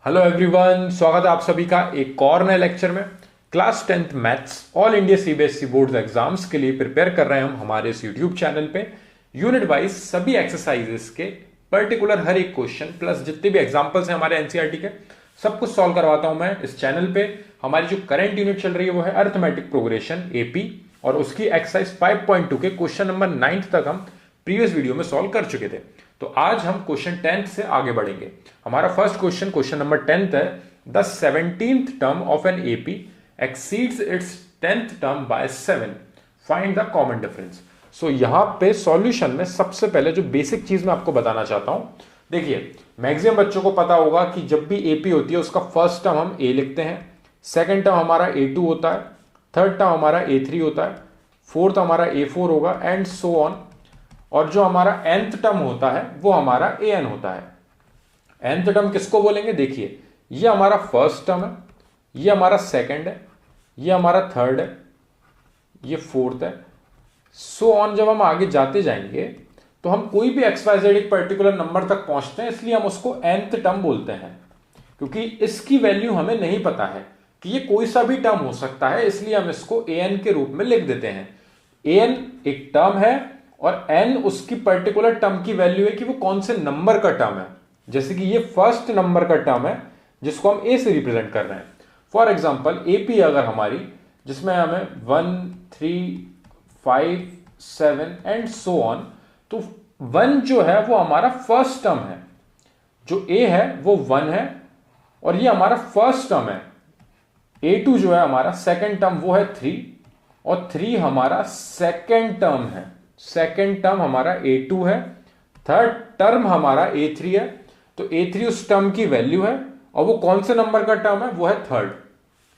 Hello everyone, स्वागत है आप सभी का एक और नए लेक्चर में। Class 10th maths all India CBSE board exams के लिए प्रिपेयर कर रहे हैं हम हमारे इस यूट्यूब चैनल पे। यूनिट वाइज सभी एक्सरसाइजेस के पर्टिकुलर हर एक क्वेश्चन प्लस जितने भी एग्जांपल्स हैं हमारे एनसीईआरटी के सब कुछ सॉल्व करवाता हूं मैं इस चैनल पे। हमारी जो करंट यूनिट चल रही है वो है अरिथमेटिक प्रोग्रेशन एपी, और उसकी एक्सरसाइज 5.2 के क्वेश्चन नंबर 9 तक हम प्रीवियस वीडियो में सॉल्व कर चुके थे। तो आज हम क्वेश्चन 10 से आगे बढ़ेंगे। हमारा फर्स्ट क्वेश्चन नंबर 10 है, the 17th term of an AP exceeds its 10th term by 7, find the common difference. So यहां पे सॉल्यूशन में सबसे पहले जो बेसिक चीज मैं आपको बताना चाहता हूं, देखिए मैक्सिमम बच्चों को पता होगा कि जब भी एपी होती है उसका फर्स्ट टर्म हम ए लिखते हैं, सेकेंड टर्म हमारा ए2 होता है, थर्ड टर्म हमारा ए3 होता है, फोर्थ हमारा ए4 होगा एंड सो ऑन। और जो हमारा nth टर्म होता है वो हमारा an होता है। nth टर्म किसको बोलेंगे, देखिए ये हमारा फर्स्ट टर्म है, ये हमारा सेकंड है, ये हमारा थर्ड है, ये फोर्थ है, सो ऑन। जब हम आगे जाते जाएंगे तो हम कोई भी XYZ एक पर्टिकुलर नंबर तक पहुंचते हैं, इसलिए हम उसको nth टर्म बोलते हैं, क्योंकि इसकी वैल्यू हमें नहीं पता है कि ये कोई सा भी टर्म हो सकता है, इसलिए हम इसको an के रूप में लिख देते हैं। an एक टर्म है और n उसकी पर्टिकुलर टर्म की वैल्यू है कि वो कौन से नंबर का टर्म है। जैसे कि ये फर्स्ट नंबर का टर्म है जिसको हम a से रिप्रेजेंट कर रहे हैं। फॉर एग्जांपल एपी अगर हमारी, जिसमें हमें 1 3 5 7 एंड सो ऑन, तो 1 जो है वो हमारा फर्स्ट टर्म है, जो a है वो 1 है और ये हमारा फर्स्ट टर्म है। a2 जो है हमारा सेकेंड टर्म वो है 3, और 3 हमारा सेकेंड टर्म है, सेकेंड टर्म हमारा a2 है, थर्ड टर्म हमारा a3 है। तो a3 उस टर्म की वैल्यू है और वो कौन से नंबर का टर्म है, वो है थर्ड।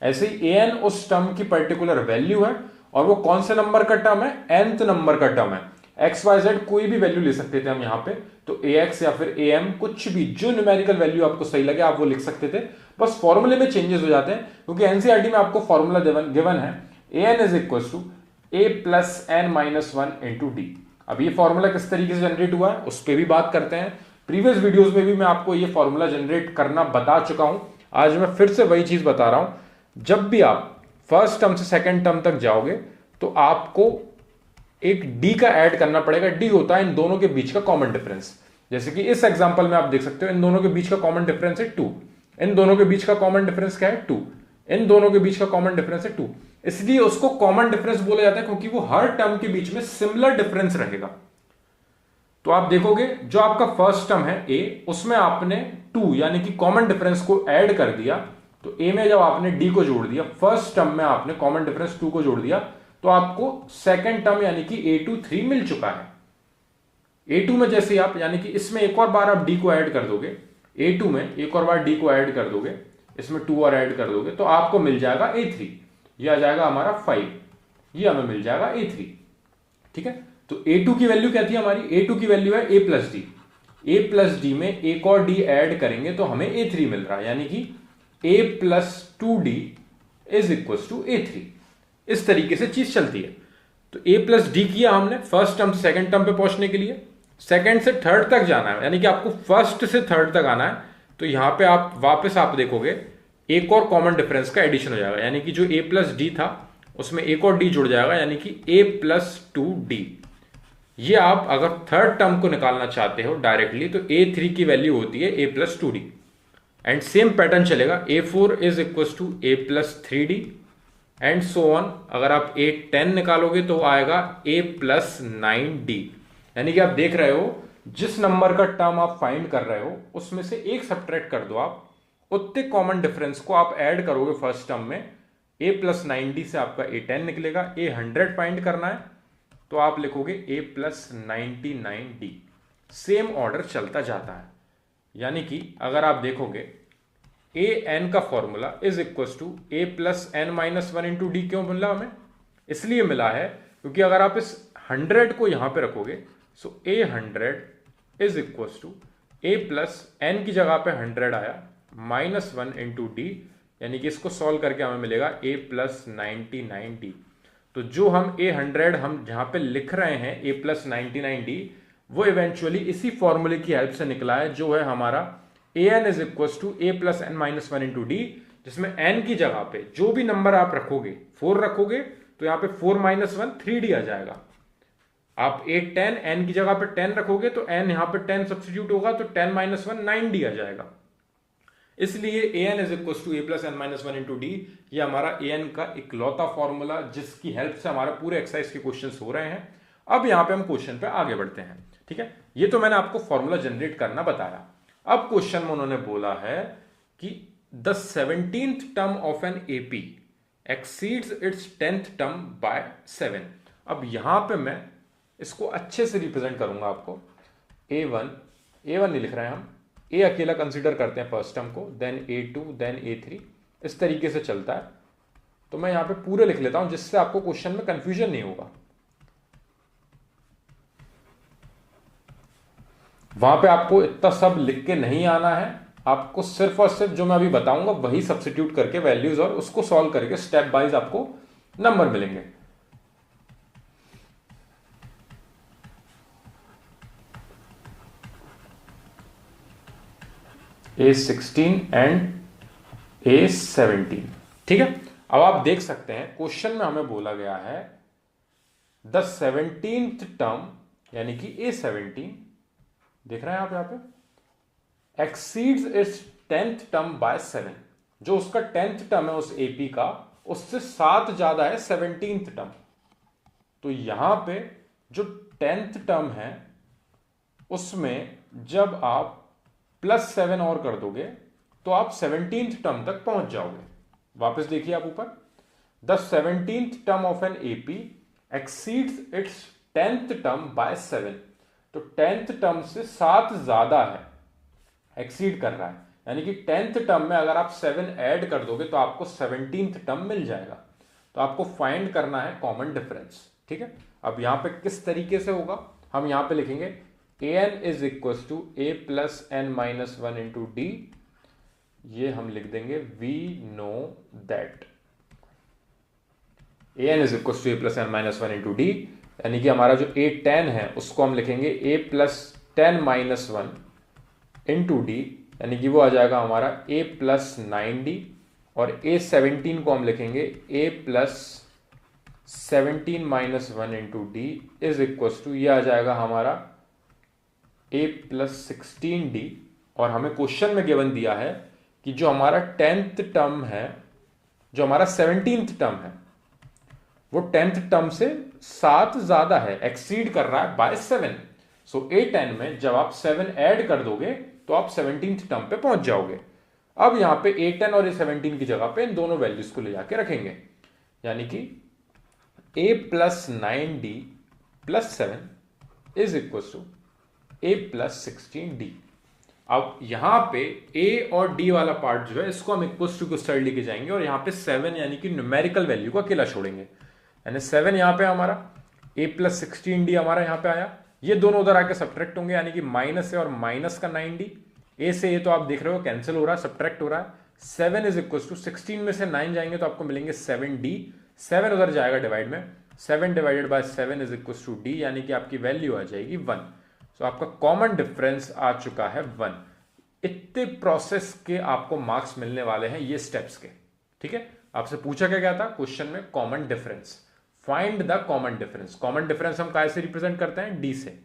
ऐसे ही an उस टर्म की पर्टिकुलर वैल्यू है और वो कौन से नंबर का टर्म है, nth नंबर का टर्म है। XYZ कोई भी वैल्यू ले सकते थे हम यहाँ पे, तो ax या फिर am, कुछ भी जो न्यूमेरिकल वैल्यू आपको सही लगे आप वो लिख सकते थे। बस फॉर्मूले में चेंजेस हो जाते हैं, क्योंकि एनसीईआरटी में आपको फॉर्मूला गिवन है an is equal to a plus n minus 1 into d. अब ये फॉर्मूला किस तरीके से जनरेट हुआ है उस पर भी बात करते हैं। प्रीवियस वीडियोस में भी मैं आपको ये फॉर्मूला जनरेट करना बता चुका हूं, आज मैं फिर से वही चीज बता रहा हूं। जब भी आप फर्स्ट टर्म से सेकेंड टर्म तक जाओगे तो आपको एक डी का ऐड करना पड़ेगा। डी होता है इन दोनों के बीच का कॉमन डिफरेंस। जैसे कि इस एग्जाम्पल में आप देख सकते हो इन दोनों के बीच का कॉमन डिफरेंस है 2, इन दोनों के बीच का कॉमन डिफरेंस क्या है 2, इन दोनों के बीच का कॉमन डिफरेंस है 2। इसलिए उसको कॉमन डिफरेंस बोला जाता है क्योंकि वो हर टर्म के बीच में सिमिलर डिफरेंस रहेगा। तो आप देखोगे जो आपका फर्स्ट टर्म है a, उसमें आपने 2 यानी कि कॉमन डिफरेंस को ऐड कर दिया। तो a में जब आपने d को जोड़ दिया, फर्स्ट टर्म में आपने कॉमन डिफरेंस 2 को जोड़ दिया, तो आपको सेकेंड टर्म यानी कि a2 3 मिल चुका है। a2 में जैसे आप यानी कि इसमें एक और बार आप d को ऐड कर दोगे, a2 में एक और बार d को ऐड कर दोगे, इसमें 2 और ऐड कर दोगे, तो आपको मिल जाएगा a3। ये आ जाएगा हमारा 5, ये हमें मिल जाएगा a3। ठीक है, तो a2 की वैल्यू क्या थी हमारी, a2 की वैल्यू है a plus D. a plus D में एक और d ऐड करेंगे तो हमें a3 मिल रहा है, यानी कि a plus 2d is equal to a3। इस तरीके से चीज चलती है। तो a प्लस डी किया हमने फर्स्ट टर्म से सेकेंड टर्म पे पहुंचने के लिए, सेकेंड से थर्ड तक जाना है, यानी कि आपको फर्स्ट से थर्ड तक आना है। तो यहां पे आप वापस आप देखोगे एक और कॉमन डिफरेंस का एडिशन हो जाएगा, यानी कि जो a प्लस डी था उसमें एक और d जुड़ जाएगा, यानी कि a प्लस 2d। ये आप अगर थर्ड टर्म को निकालना चाहते हो डायरेक्टली तो a3 की वैल्यू होती है a plus 2d, and same pattern चलेगा a4 is equal to a plus 3d and so on. अगर आप a10 निकालोगे तो आएगा a प्लस 9d। यानी कि आप देख रहे हो जिस नंबर का टर्म आप फाइंड कर रहे हो उसमें से एक सब्ट्रैक्ट कर दो, आप उतने कॉमन डिफरेंस को आप ऐड करोगे फर्स्ट टर्म में, a प्लस 9d से आपका a10 निकलेगा। a 100 फाइंड करना है तो आप लिखोगे a plus 99d। Same order चलता जाता है, यानी कि अगर आप देखोगे a n का formula is equal to a plus n minus 1 into d. क्यों मिला हमें, इसलिए मिला है क्योंकि अगर आप इस 100 को यहां पे रखोगे, so a 100 is equal to a plus n की जगह पे 100 आया माइनस 1 इंटू डी, यानी कि इसको सॉल्व करके हमें मिलेगा a प्लस 99d। तो जो हम a 100 हम जहां पे लिख रहे हैं a प्लस 99d, वो इवेंचुअली इसी फॉर्मूले की हेल्प से निकला है, जो है हमारा a n is equal to a plus n minus one into d, जिसमें एन की जगह पे जो भी नंबर आप रखोगे, 4 रखोगे तो यहां पे 4 माइनस वन 3D आ जाएगा। आप 8 10 एन की जगह पे 10 रखोगे तो एन यहां पे 10 सब्सटीट्यूट होगा तो 10 माइनस वन 9D आ जाएगा। इसलिए a n is equal to a plus n minus one into d, ये हमारा ए एन का इकलौता फॉर्मूला जिसकी हेल्प से हमारे पूरे एक्सरसाइज के क्वेश्चन हो रहे हैं। अब यहां पे हम क्वेश्चन पे आगे बढ़ते हैं। ठीक है, ये तो मैंने आपको फॉर्मूला जनरेट करना बताया। अब क्वेश्चन में उन्होंने बोला है कि the 17th term of an AP exceeds its 10th term by 7। अब यहां पे मैं इसको अच्छे से रिप्रेजेंट करूंगा आपको। A1 नहीं लिख रहे हैं हम, ए अकेला कंसीडर करते हैं फर्स्ट टर्म को, देन A2 देन A3, इस तरीके से चलता है। तो मैं यहां पे पूरे लिख लेता हूं जिससे आपको क्वेश्चन में कंफ्यूजन नहीं होगा। वहां पे आपको इतना सब लिख के नहीं आना है, आपको सिर्फ और सिर्फ जो मैं अभी बताऊंगा वही सब्स्टिट्यूट करके वैल्यूज और उसको सॉल्व करके स्टेप वाइज आपको नंबर मिलेंगे। A16 एंड A17, ठीक है। अब आप देख सकते हैं क्वेश्चन में हमें बोला गया है द 17th टर्म यानी कि A17, देख रहे हैं आप यहां पे, exceeds its 10th term by 7। जो उसका 10th टर्म है उस एपी का, उससे 7 ज्यादा है 17th टर्म। तो यहां पे जो 10th टर्म है उसमें जब आप +7 और कर दोगे तो आप 17th टर्म तक पहुंच जाओगे। वापस देखिए आप ऊपर, the 17th term of an AP exceeds its 10th term by 7। तो 10th टर्म से 7 ज्यादा है, एक्सीड कर रहा है, यानी कि 10th टर्म में अगर आप 7 ऐड कर दोगे तो आपको 17th टर्म मिल जाएगा। तो आपको फाइंड करना है कॉमन डिफरेंस। ठीक है, अब यहां पे किस तरीके से होगा, हम यहां पे लिखेंगे an is equal to a plus n minus one into d. ये हम लिख देंगे we know that an is equal to a plus n minus one into d, यानी कि हमारा जो A10 है उसको हम लिखेंगे a plus 10 minus one into d, यानी कि वो आ जाएगा हमारा a प्लस 9D। और A17 को हम लिखेंगे a plus 17 minus one into d is equal to, ये आ जाएगा हमारा a प्लस 16D। और हमें क्वेश्चन में गिवन दिया है कि जो हमारा 10th टर्म है, जो हमारा 17th टर्म है, वो 10th टर्म से 7 ज्यादा है, एक्सीड कर रहा है बाय 7। सो A10 में जब आप 7 ऐड कर दोगे तो आप 17th टर्म पे पहुंच जाओगे। अब यहां पे A10 और A17 की जगह पे इन दोनों वैल्यूज को ले जाके रखेंगे, यानी कि a plus 9D plus 7 is equal to a plus 16D। अब यहां पे a और d वाला पार्ट जो है इसको हम इक्वल टू को साइड लेके जाएंगे और यहां पे 7 यानी कि न्यूमेरिकल वैल्यू को अकेला छोड़ेंगे, यानी 7 यहां पे हमारा a प्लस 16D हमारा यहां पे आया। ये दोनों उधर आके सब्ट्रैक्ट होंगे, यानी कि माइनस है और माइनस का 9D, a से ये तो आप देख रहे हो कैंसिल हो रहा है, सब्ट्रैक्ट हो रहा है। 7 इज इक्वल टू 16 में से 9 जाएंगे तो आपको मिलेंगे 7D। 7 उधर जाएगा डिवाइड में, 7 divided by 7 is equal to D, यानी कि आपकी वैल्यू आ जाएगी 1। तो आपका कॉमन डिफरेंस आ चुका है 1। इतने प्रोसेस के आपको मार्क्स मिलने वाले हैं ये स्टेप्स के। ठीक है, आपसे पूछा क्या गया था क्वेश्चन में, common difference, find the common difference. Common difference हम कैसे रिप्रेजेंट करते हैं, डी से।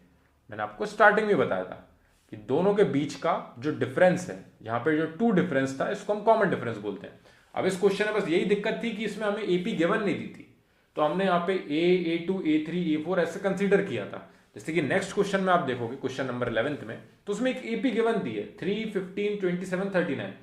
मैंने आपको स्टार्टिंग में बताया था कि दोनों के बीच का जो डिफरेंस है, यहां पे जो 2 डिफरेंस था इसको हम कॉमन डिफरेंस बोलते हैं। अब इस क्वेश्चन में बस यही दिक्कत थी कि इसमें हमें एपी गिवन नहीं दी थी, तो हमने यहाँ पे A2 A3 A4 ऐसे कंसीडर किया था। जैसे कि नेक्स्ट क्वेश्चन में आप देखोगे क्वेश्चन नंबर 11 में, तो उसमें एक एपी गिवन दी है 3 15 27 39।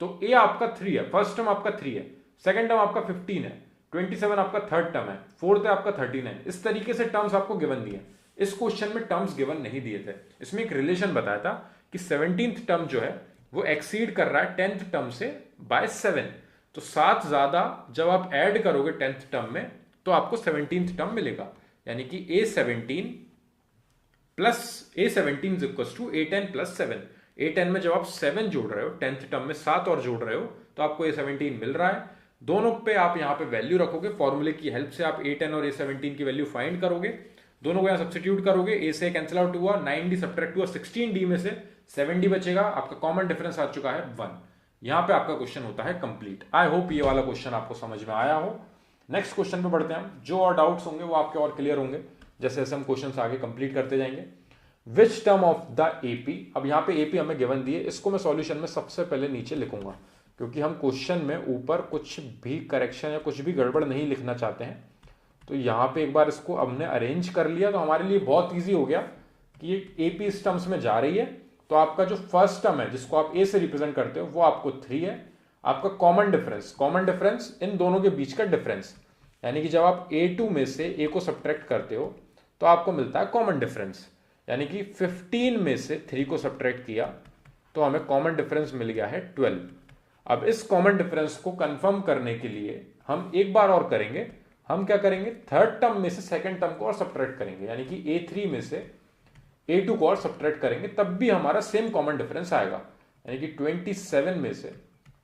तो ए आपका 3 है, फर्स्ट टर्म आपका 3 है, सेकंड टर्म आपका 15 है, 27 आपका थर्ड टर्म है, फोर्थ है आपका 13 है। इस तरीके से टर्म्स आपको गिवन दिए। इस क्वेश्चन में टर्म्स गिवन नहीं दिए थे, इसमें एक रिलेशन बताया था कि 17th टर्म जो है वो एक्सीड कर रहा है 10th टर्म से बाय 7। तो 7 ज्यादा जब आप ऐड करोगे 10th टर्म में तो आपको 17th टर्म मिलेगा, यानी कि A17 plus A17 is equal to A10 plus 7। A10 में जब आप 7 जोड़ रहे हो, 10th टर्म में 7 और जोड़ रहे हो, तो आपको A17 मिल रहा है। दोनों पे आप यहां पे वैल्यू रखोगे, फॉर्मूले की हेल्प से आप A10 और A17 की वैल्यू फाइंड करोगे, दोनों को यहां सब्स्टिट्यूट करोगे, A से कैंसिल आउट हुआ, 9D सब्ट्रैक्ट हुआ 16D में से, 7d बचेगा, आपका कॉमन डिफरेंस आ चुका है 1। यहां पे आपका क्वेश्चन होता है कंप्लीट। आई होप ये वाला क्वेश्चन आपको समझ में आया हो। नेक्स्ट क्वेश्चन पे बढ़ते हैं हम। जो और डाउट्स होंगे वो आपके और क्लियर होंगे जैसे जैसे हम क्वेश्चन आगे कंप्लीट करते जाएंगे। Which term of the AP, अब यहाँ पे एपी हमें गिवन दिए, इसको मैं सॉल्यूशन में सबसे पहले नीचे लिखूंगा क्योंकि हम क्वेश्चन में ऊपर कुछ भी करेक्शन या कुछ भी गड़बड़ नहीं लिखना चाहते हैं। तो यहाँ पे एक बार इसको हमने अरेंज कर लिया तो हमारे लिए बहुत ईजी हो गया कि ये एपी इस टर्म्स में जा रही है। तो आपका जो फर्स्ट टर्म है जिसको आप ए से रिप्रेजेंट करते हो वो आपको 3 है। आपका कॉमन डिफरेंस इन दोनों के बीच का डिफरेंस, यानी कि जब आप a2 में से a को सब्ट्रैक्ट करते हो तो आपको मिलता है कॉमन डिफरेंस, यानी कि 15 में से 3 को सब्ट्रैक्ट किया तो हमें कॉमन डिफरेंस मिल गया है 12। अब इस कॉमन डिफरेंस को कंफर्म करने के लिए हम एक बार और करेंगे। हम क्या करेंगे, थर्ड टर्म में से सेकंड टर्म को और सब्ट्रैक्ट करेंगे, यानी कि a3 में से a2 को और सब्ट्रैक्ट करेंगे, तब भी हमारा सेम कॉमन डिफरेंस आएगा। यानी कि 27 में से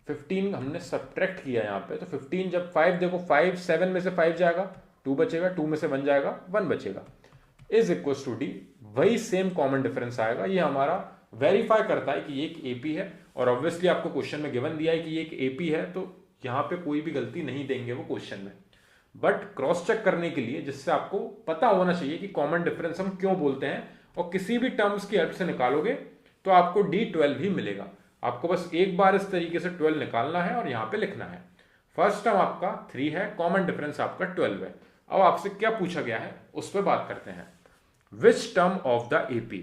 15 हमने सब्ट्रैक्ट किया यहाँ पे, तो 15 जब 5 देखो 5 7 में से 5 जाएगा 2 बचेगा, 2 में से 1 जाएगा 1 बचेगा, इज इक्वल टू डी, वही सेम कॉमन डिफरेंस आएगा। ये हमारा वेरीफाई करता है कि ये एक एपी है। और ऑब्वियसली आपको क्वेश्चन में गिवन दिया है कि ये एक एपी है, तो यहाँ पे कोई भी गलती नहीं देंगे वो क्वेश्चन में, बट क्रॉस चेक करने के लिए जिससे आपको पता होना चाहिए कि कॉमन डिफरेंस हम क्यों बोलते हैं, और किसी भी टर्म्स की हेल्प से निकालोगे तो आपको D12 ही मिलेगा। आपको बस एक बार इस तरीके से 12 निकालना है और यहां पे लिखना है। फर्स्ट टर्म आपका 3 है, कॉमन डिफरेंस आपका 12 है। अब आपसे क्या पूछा गया है उस पर बात करते हैं। Which term of the AP,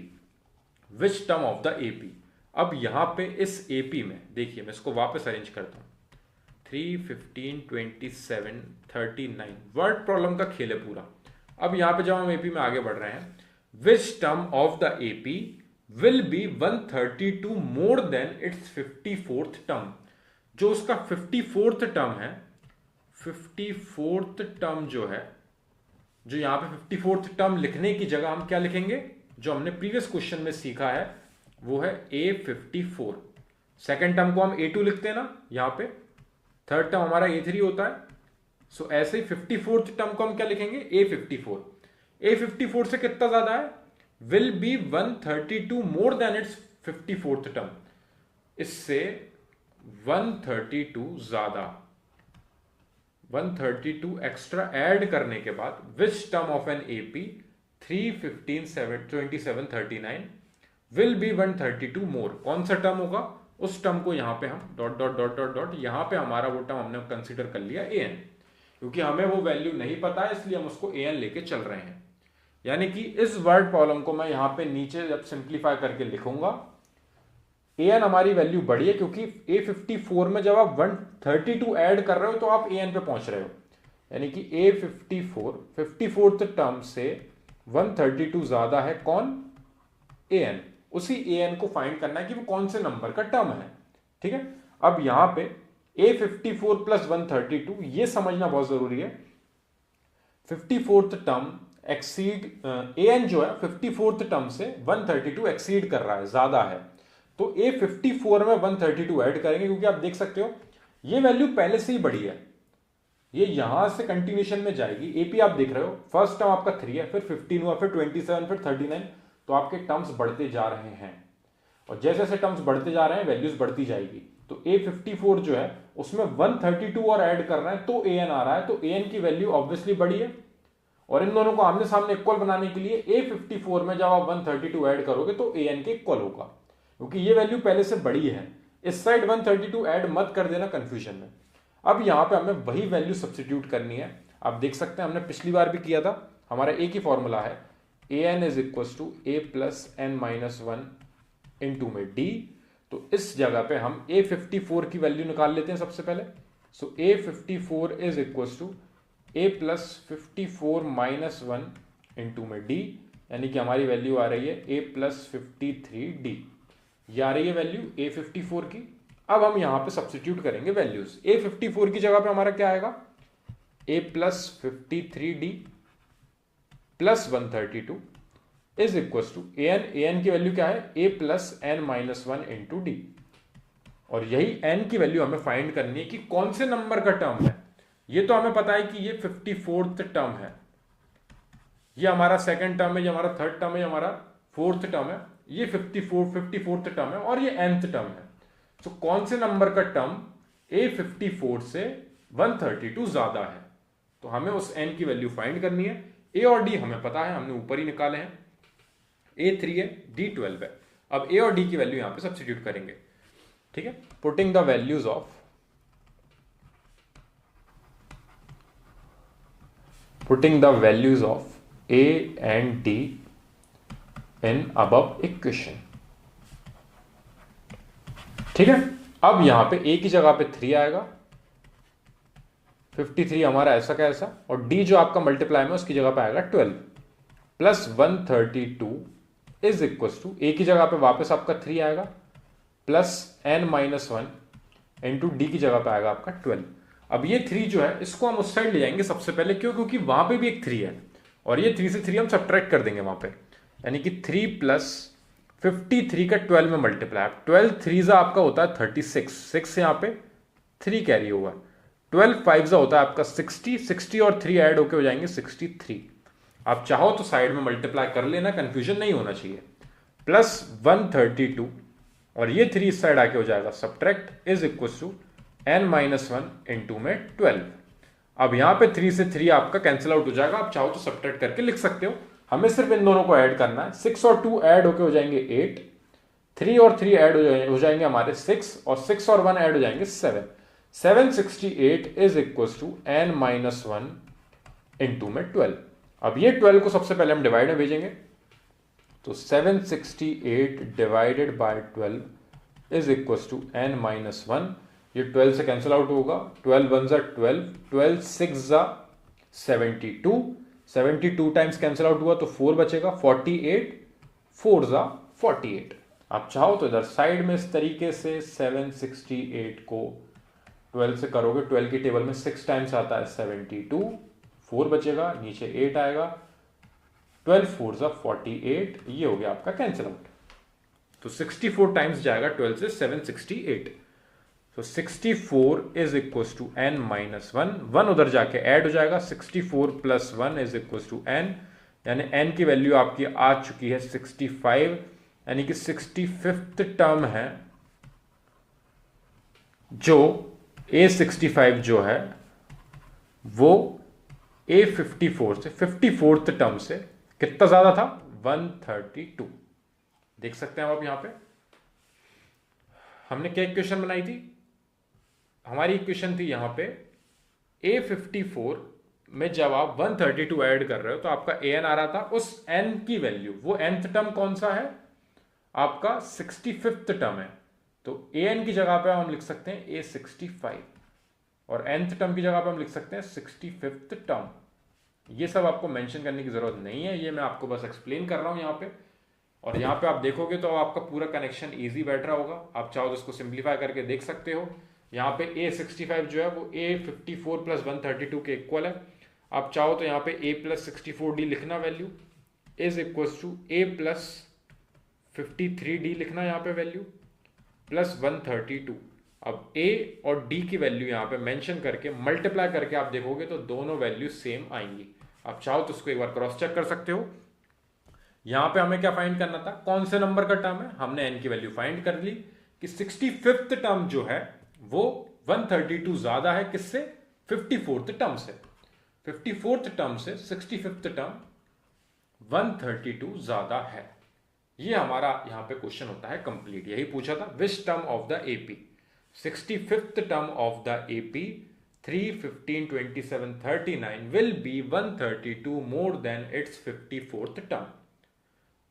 which term of the AP. अब यहां पे इस एपी में देखिए, मैं इसको वापस अरेंज करता हूं। 3, 15, 27, 39 वर्ड प्रॉब्लम का खेल है पूरा। अब यहां पे जब हम एपी में आगे बढ़ रहे हैं, which term of the AP will be 132 more than its 54th term। जो उसका 54th टर्म है, 54th टर्म जो है, जो यहां पे 54th टर्म लिखने की जगह हम क्या लिखेंगे, जो हमने प्रीवियस क्वेश्चन में सीखा है वो है A54। सेकेंड टर्म को हम A2 लिखते हैं ना, यहां पे थर्ड टर्म हमारा A3 होता है। सो ऐसे ही 54th टर्म को हम क्या लिखेंगे, A54। A54 से कितना ज्यादा है, will be 132 more than it's 54th term. इससे 132 ज्यादा, 132 एक्स्ट्रा ऐड करने के बाद which term of an AP 3, 15, 7, 27, 39 will be 132 मोर। कौन सा टर्म होगा, उस टर्म को यहां पे हम dot dot dot dot dot, यहां पे हमारा वो टर्म हमने कंसीडर कर लिया an, क्योंकि हमें वो वैल्यू नहीं पता है इसलिए हम उसको an लेके चल रहे हैं। यानी कि इस वर्ड प्रॉब्लम को मैं यहां पे नीचे जब सिंप्लीफाई करके लिखूंगा, an हमारी वैल्यू बड़ी है क्योंकि A54 में जब आप 132 ऐड कर रहे हो तो आप an पे पहुंच रहे हो। यानी कि A54 54th टर्म से 132 ज्यादा है कौन, an। उसी an को फाइंड करना है कि वो कौन से नंबर का टर्म है, ठीक है। अब यहां पे A54 प्लस 132 ये समझना बहुत जरूरी है। 54th टर्म एक्सीड, an जो है 54th टर्म से 132 एक्सीड कर रहा है, ज्यादा है, तो A54 में 132 ऐड करेंगे, क्योंकि आप देख सकते हो ये वैल्यू पहले से ही बड़ी है, ये यहां से कंटिन्यूशन में जाएगी। एपी आप देख रहे हो, फर्स्ट टर्म आपका 3 है, फिर 15 हुआ, फिर 27, फिर 39, तो आपके टर्म्स बढ़ते जा रहे हैं, और जैसे जैसे टर्म्स बढ़ते जा रहे हैं वैल्यूज बढ़ती जाएगी। तो A54 जो है उसमें 132 और ऐड कर रहे हैं तो an आ रहा है, तो an की वैल्यू ऑब्वियसली बड़ी है। और इन दोनों को आमने सामने इक्वल बनाने के लिए A54 में जब आप 132 ऐड करोगे तो an के इक्वल होगा, क्योंकि ये वैल्यू पहले से बड़ी है। इस साइड 132 ऐड मत कर देना कंफ्यूजन में। अब यहां पे हमें वही वैल्यू सब्स्टिट्यूट करनी है। आप देख सकते हैं हमने पिछली बार भी किया था, हमारा एक ही फॉर्मूला है, an is equal to a plus n minus 1 into में d। तो इस जगह पे हम A54 की वैल्यू निकाल लेते हैं सबसे पहले। So A54 is equal to a plus 54 minus 1 into में d, यानी कि हमारी वैल्यू आ रही है a प्लस 53d। ये आ रही है वैल्यू A54 की। अब हम यहां पे सब्स्टिट्यूट करेंगे वैल्यूज। A54 की जगह पे हमारा क्या आएगा, a plus 53d plus 132 is equal to an की वैल्यू क्या है, a plus n minus 1 into d. और यही n की वैल्यू हमें फाइंड करनी है कि कौन से नंबर का टर्म है। ये तो हमें पता है कि ये 54th टर्म है, ये हमारा सेकंड टर्म है, ये हमारा थर्ड टर्म है, ये हमारा फोर्थ टर्म है। ये 54th टर्म है और ये nth टर्म है। तो कौन से नंबर का टर्म A54 से 132 ज्यादा है? तो हमें उस n की वैल्यू फाइंड करनी है। A और D हमें पता है, हमने ऊपर ही निकाले हैं। A 3 है, D 12 है। अब A और D की वैल्यू यहां पे सब्स्टिट्यूट करेंगे। ठीक है, putting the values of A and D in above equation। ठीक है, अब यहां पे A की जगह पे 3 आएगा, 53 हमारा ऐसा का ऐसा, और D जो आपका मल्टीप्लाई में उसकी जगह पे आएगा 12 plus 132 is equal to A की जगह पे वापस आपका 3 आएगा प्लस n-1 इंटू डी की जगह पे आएगा आपका 12। अब ये 3 जो है इसको हम उस साइड ले जाएंगे सबसे पहले, क्यों? क्योंकि वहां पे भी एक 3 है और ये 3 से 3 हम सब्ट्रैक्ट कर देंगे वहां पे, यानी कि 3 प्लस 53 का 12 में मल्टीप्लाई। 12 3 जा आपका होता है 36, 6 यहाँ पे 3 कैरी हुआ, 12 5 जा होता है आपका 60, 60 और 3 ऐड होके हो जाएंगे 63। आप चाहो तो साइड में मल्टीप्लाई कर लेना, कंफ्यूजन नहीं होना चाहिए। प्लस 132 और ये 3 इस साइड आके हो जाएगा subtract is equal to n-1 into में 12। अब यहां पे 3 से 3 आपका कैंसिल आउट हो जाएगा, आप चाहो तो सब्ट्रैक्ट करके लिख सकते हो। हमें सिर्फ इन दोनों को ऐड करना है। 6 और 2 ऐड होके हो जाएंगे 8, 3 और 3 ऐड हो जाएंगे हमारे 6, और 6 और 1 ऐड हो जाएंगे 7। 768 is equal to n-1 into में 12। अब ये 12 को सबसे पहले हम डिवाइड में भेजेंगे, तो 768 divided by 12 is equal to n-1। ये 12 से कैंसिल आउट होगा, 12 1 जा 12, 12 6 जा 72, 72 टाइम्स कैंसिल आउट हुआ तो 4 बचेगा, 48 4 जा 48। आप चाहो तो इधर साइड में इस तरीके से 768 को 12 से करोगे, 12 की टेबल में 6 टाइम्स आता है 72, 4 बचेगा, नीचे 8 आएगा, 12 4 जा 48, ये हो गया आपका कैंसिल आउट। तो 64 टाइम्स जाएगा 12 से 768। तो 64 इज इक्वल टू n-1, 1 उधर जाके ऐड हो जाएगा, 64 plus 1 is equal to n, यानी n की वैल्यू आपकी आ चुकी है 65, यानी कि 65th टर्म है जो A65 जो है वो A54 से 54th टर्म से कितना ज्यादा था? 132। देख सकते हैं आप यहां पे हमने क्या इक्वेशन बनाई थी? हमारी इक्वेशन थी यहां पे A54 में जब आप 132 ऐड कर रहे हो तो आपका an आ रहा था, उस n की वैल्यू, वो nth टर्म कौन सा है? आपका 65th टर्म है, तो an की जगह पे हम लिख सकते हैं A65 और nth टर्म की जगह पे हम लिख सकते हैं 65th टर्म। ये सब आपको मेंशन करने की जरूरत नहीं है, ये मैं आपको बस एक्सप्लेन कर रहा हूं यहाँ पे। और यहाँ पे आप देखोगे तो आपका पूरा कनेक्शन इजी बैठ रहा होगा। आप चाहो तो इसको सिंप्लीफाई करके देख सकते हो। यहाँ पे A65 जो है वो A54 प्लस 132 के इक्वल है। आप चाहो तो यहाँ पे A प्लस 64D लिखना value is equal to A plus 53D लिखना यहाँ पे वैल्यू प्लस 132। अब A और D की वैल्यू यहाँ पे मेंशन करके मल्टीप्लाई करके आप देखोगे तो दोनों वैल्यू सेम आएंगी। आप चाहो तो उसको एक बार क्रॉस चेक कर सकते हो। यहां पे हमें क्या फाइंड करना था? कौन से नंबर का टर्म है? हमने n की वैल्यू फाइंड कर ली कि 65th टर्म जो है वो 132 ज्यादा है किससे? 54th टर्म से। 54th टर्म से 65th टर्म 132 ज्यादा है। ये हमारा यहां पे क्वेश्चन होता है कंप्लीट। यही पूछा था, which term of the AP 65th term of the AP 3, 15, 27, 39 will be 132 more than its 54th term।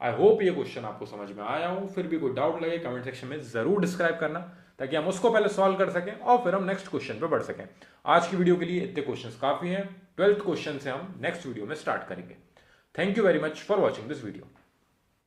I hope ये क्वेश्चन आपको समझ में आया हो। फिर भी कोई डाउट लगे कमेंट सेक्शन में जरूर डिस्क्राइब करना, ताकि हम उसको पहले सॉल्व कर सकें और फिर हम नेक्स्ट क्वेश्चन पे बढ़ सकें। आज की वीडियो के लिए इतने क्वेश्चंस काफी हैं। 12th क्वेश्चन से हम नेक्स्ट वीडियो में स्टार्ट करेंगे। Thank you very much for watching this video.